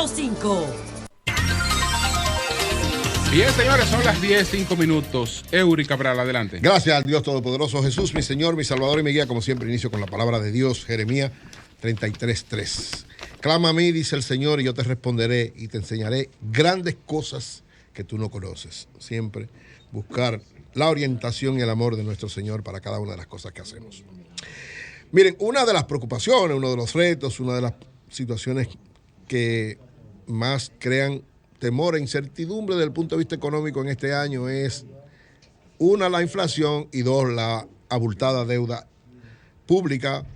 105. Bien, señores, son las 10:05. Eury Cabral, adelante. Gracias al Dios Todopoderoso, Jesús, mi Señor, mi Salvador y mi guía. Como siempre, inicio con la palabra de Dios, Jeremías 33:3. Clama a mí, dice el Señor, y yo te responderé y te enseñaré grandes cosas que tú no conoces. Siempre buscar la orientación y el amor de nuestro Señor para cada una de las cosas que hacemos. Miren, una de las preocupaciones, uno de los retos, una de las situaciones que más crean temor e incertidumbre desde el punto de vista económico en este año es, una, la inflación, y dos, la abultada deuda pública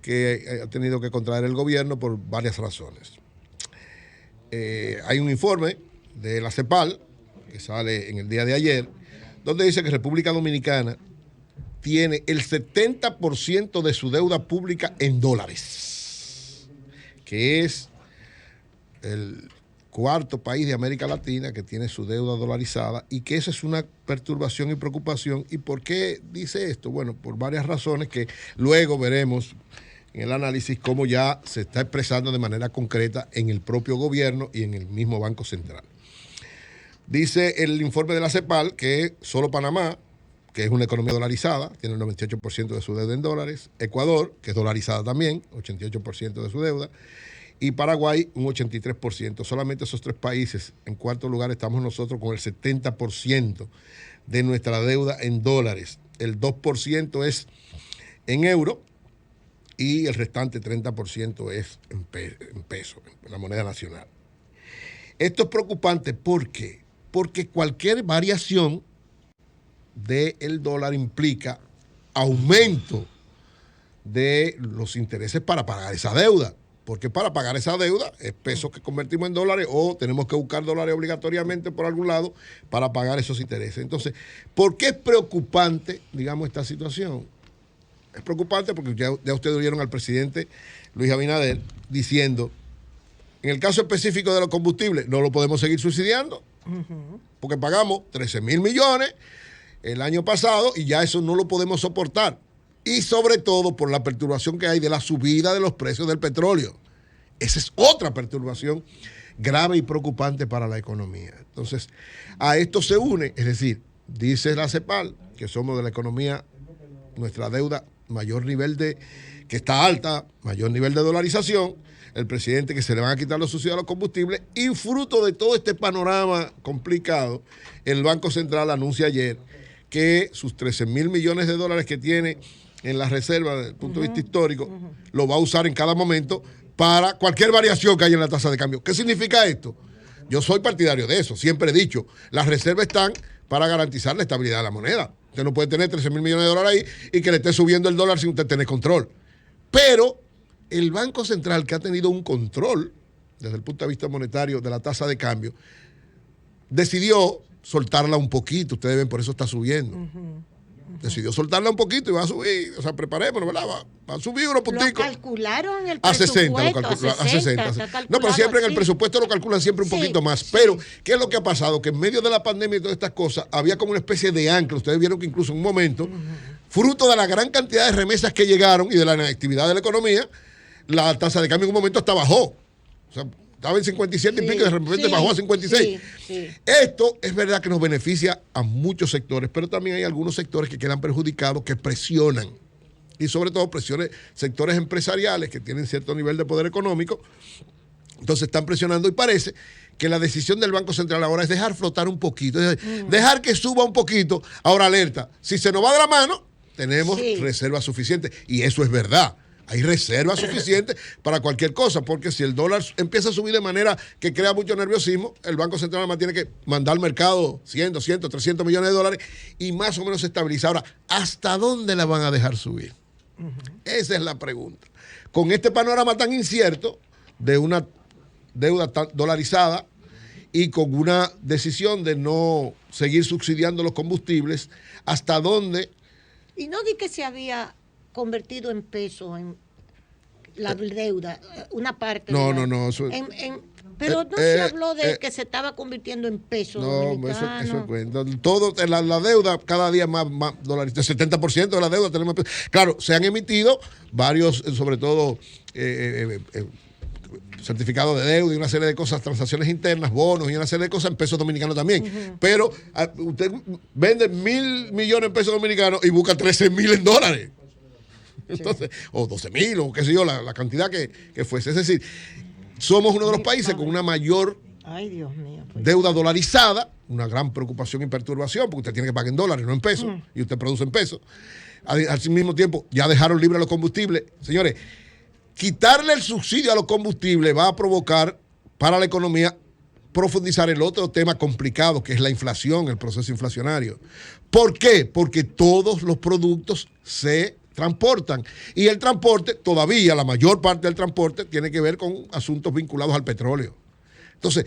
que ha tenido que contraer el gobierno por varias razones. Hay un informe de la CEPAL que sale en el día de ayer, donde dice que República Dominicana tiene el 70% de su deuda pública en dólares, que es el cuarto país de América Latina que tiene su deuda dolarizada, y que esa es una perturbación y preocupación. ¿Y por qué dice esto? Bueno, por varias razones que luego veremos en el análisis cómo ya se está expresando de manera concreta en el propio gobierno y en el mismo Banco Central. Dice el informe de la CEPAL que solo Panamá, que es una economía dolarizada, tiene el 98% de su deuda en dólares, Ecuador, que es dolarizada también, 88% de su deuda, y Paraguay un 83%. Solamente esos tres países. En cuarto lugar estamos nosotros con el 70% de nuestra deuda en dólares. El 2% es en euro y el restante 30% es en peso, en la moneda nacional. Esto es preocupante. ¿Por qué? Porque cualquier variación del dólar implica aumento de los intereses para pagar esa deuda. Porque para pagar esa deuda es pesos que convertimos en dólares, o tenemos que buscar dólares obligatoriamente por algún lado para pagar esos intereses. Entonces, ¿por qué es preocupante, digamos, esta situación? Es preocupante porque ya ustedes oyeron al presidente Luis Abinader diciendo, en el caso específico de los combustibles, no lo podemos seguir subsidiando, porque pagamos 13,000 millones el año pasado y ya eso no lo podemos soportar. Y sobre todo por la perturbación que hay de la subida de los precios del petróleo. Esa es otra perturbación grave y preocupante para la economía. Entonces, a esto se une, es decir, dice la CEPAL, que somos de la economía, nuestra deuda, mayor nivel que está alta, mayor nivel de dolarización, el presidente que se le van a quitar los subsidios a los combustibles, y fruto de todo este panorama complicado, el Banco Central anuncia ayer que sus 13,000 millones de dólares que tiene en la reserva desde el punto de vista histórico, lo va a usar en cada momento para cualquier variación que haya en la tasa de cambio. ¿Qué significa esto? Yo soy partidario de eso, siempre he dicho, las reservas están para garantizar la estabilidad de la moneda. Usted no puede tener 13,000 millones de dólares ahí y que le esté subiendo el dólar sin usted tener control. Pero el Banco Central, que ha tenido un control desde el punto de vista monetario de la tasa de cambio, decidió soltarla un poquito. Ustedes ven, por eso está subiendo. Decidió soltarla un poquito y va a subir, o sea, preparémonos, ¿verdad? Va a subir unos punticos. Lo calcularon en el a presupuesto. 60, a 60. No, pero siempre en el presupuesto lo calculan siempre un poquito más. Pero, ¿qué es lo que ha pasado? Que en medio de la pandemia y todas estas cosas, había como una especie de ancla. Ustedes vieron que incluso en un momento, fruto de la gran cantidad de remesas que llegaron y de la inactividad de la economía, la tasa de cambio en un momento hasta bajó. O sea, estaba en 57 y pico y de repente bajó a 56. Esto es verdad que nos beneficia a muchos sectores, pero también hay algunos sectores que quedan perjudicados, que presionan. Y sobre todo sectores empresariales que tienen cierto nivel de poder económico. Entonces están presionando y parece que la decisión del Banco Central ahora es dejar flotar un poquito, es decir, dejar que suba un poquito. Ahora, alerta, si se nos va de la mano, tenemos reservas suficientes. Y eso es verdad. Hay reservas suficientes para cualquier cosa, porque si el dólar empieza a subir de manera que crea mucho nerviosismo, el Banco Central además tiene que mandar al mercado 100, 200, 300 millones de dólares y más o menos se estabiliza. Ahora, ¿hasta dónde la van a dejar subir? Esa es la pregunta. Con este panorama tan incierto de una deuda tan dolarizada y con una decisión de no seguir subsidiando los combustibles, ¿hasta dónde? Y no di que se había convertido en peso en la deuda, una parte. No. Pero no se habló de que se estaba convirtiendo en peso. No, eso es cuento. Todo, la deuda cada día más dolarizada. El 70% de la deuda tenemos. Claro, se han emitido varios, sobre todo certificado de deuda y una serie de cosas, transacciones internas, bonos y una serie de cosas en pesos dominicanos también. Pero usted vende 1.000 millones en pesos dominicanos y busca 13.000 en dólares. Entonces, o 12.000 o qué sé yo, la cantidad que fuese. Es decir, somos uno de los países con una mayor Dios mío, deuda dolarizada, una gran preocupación y perturbación, porque usted tiene que pagar en dólares, no en pesos, y usted produce en pesos. Al mismo tiempo, ya dejaron libre los combustibles. Señores, quitarle el subsidio a los combustibles va a provocar para la economía profundizar el otro tema complicado, que es la inflación, el proceso inflacionario. ¿Por qué? Porque todos los productos se transportan. Y el transporte, todavía la mayor parte del transporte, tiene que ver con asuntos vinculados al petróleo. Entonces,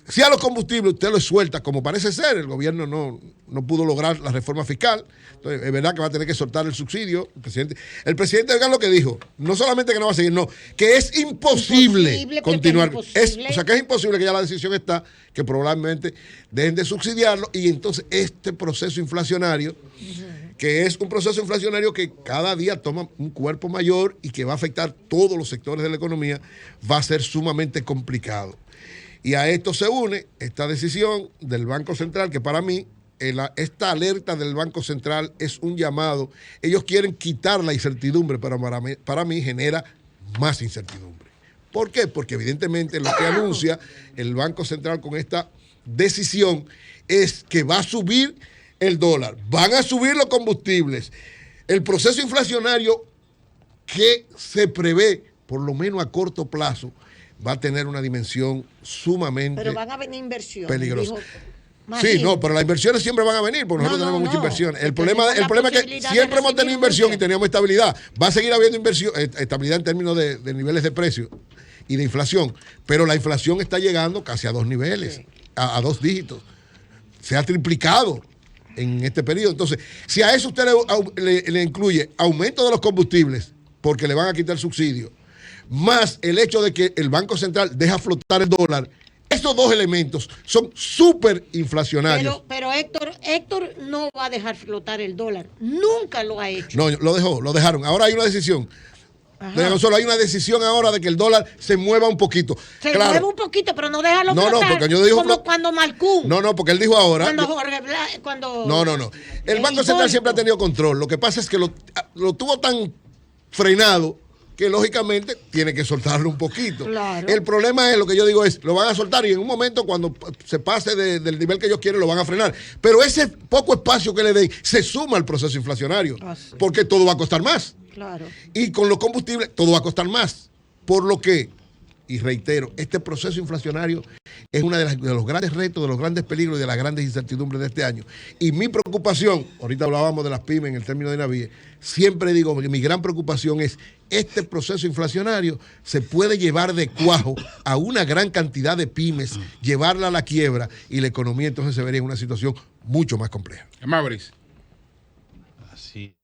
si a los combustibles usted los suelta, como parece ser, el gobierno no pudo lograr la reforma fiscal, entonces es verdad que va a tener que soltar el subsidio. El presidente oigan lo que dijo, no solamente que no va a seguir, no, que es imposible continuar. O sea, que es imposible, que ya la decisión está, que probablemente dejen de subsidiarlo, y entonces este proceso inflacionario, que es un proceso inflacionario que cada día toma un cuerpo mayor y que va a afectar todos los sectores de la economía, va a ser sumamente complicado. Y a esto se une esta decisión del Banco Central, que para mí, esta alerta del Banco Central es un llamado. Ellos quieren quitar la incertidumbre, pero para mí genera más incertidumbre. ¿Por qué? Porque evidentemente lo que anuncia el Banco Central con esta decisión es que va a subir el dólar, van a subir los combustibles. El proceso inflacionario que se prevé, por lo menos a corto plazo, va a tener una dimensión sumamente pero van a venir inversiones, peligrosa. Sí, no, pero las inversiones siempre van a venir, porque nosotros tenemos mucha inversión. El problema es que siempre hemos tenido inversión y teníamos estabilidad. Va a seguir habiendo estabilidad en términos de niveles de precio y de inflación, pero la inflación está llegando casi a 2 niveles, a 2 dígitos. Se ha triplicado en este periodo. Entonces, si a eso usted le incluye aumento de los combustibles, porque le van a quitar el subsidio, más el hecho de que el Banco Central deja flotar el dólar, esos dos elementos son súper inflacionarios. Pero Héctor no va a dejar flotar el dólar. Nunca lo ha hecho. No, lo dejaron. Ahora hay una decisión. Hay una decisión ahora de que el dólar se mueva un poquito. Se mueve un poquito, pero no déjalo flotar. No, porque yo digo como cuando Malcún. No, porque él dijo ahora. Cuando Jorge Blas, cuando. No. El Banco Central siempre ha tenido control. Lo que pasa es que lo tuvo tan frenado que lógicamente tiene que soltarlo un poquito. Claro. El problema es, lo que yo digo es, lo van a soltar y en un momento cuando se pase del nivel que ellos quieren lo van a frenar. Pero ese poco espacio que le den se suma al proceso inflacionario, porque todo va a costar más. Claro. Y con los combustibles todo va a costar más. Por lo que, y reitero, este proceso inflacionario es uno de los grandes retos, de los grandes peligros y de las grandes incertidumbres de este año. Y mi preocupación, ahorita hablábamos de las pymes en el término de Navíe, siempre digo que mi gran preocupación es este proceso inflacionario se puede llevar de cuajo a una gran cantidad de pymes, llevarla a la quiebra y la economía entonces se vería en una situación mucho más compleja. Maurice. Así.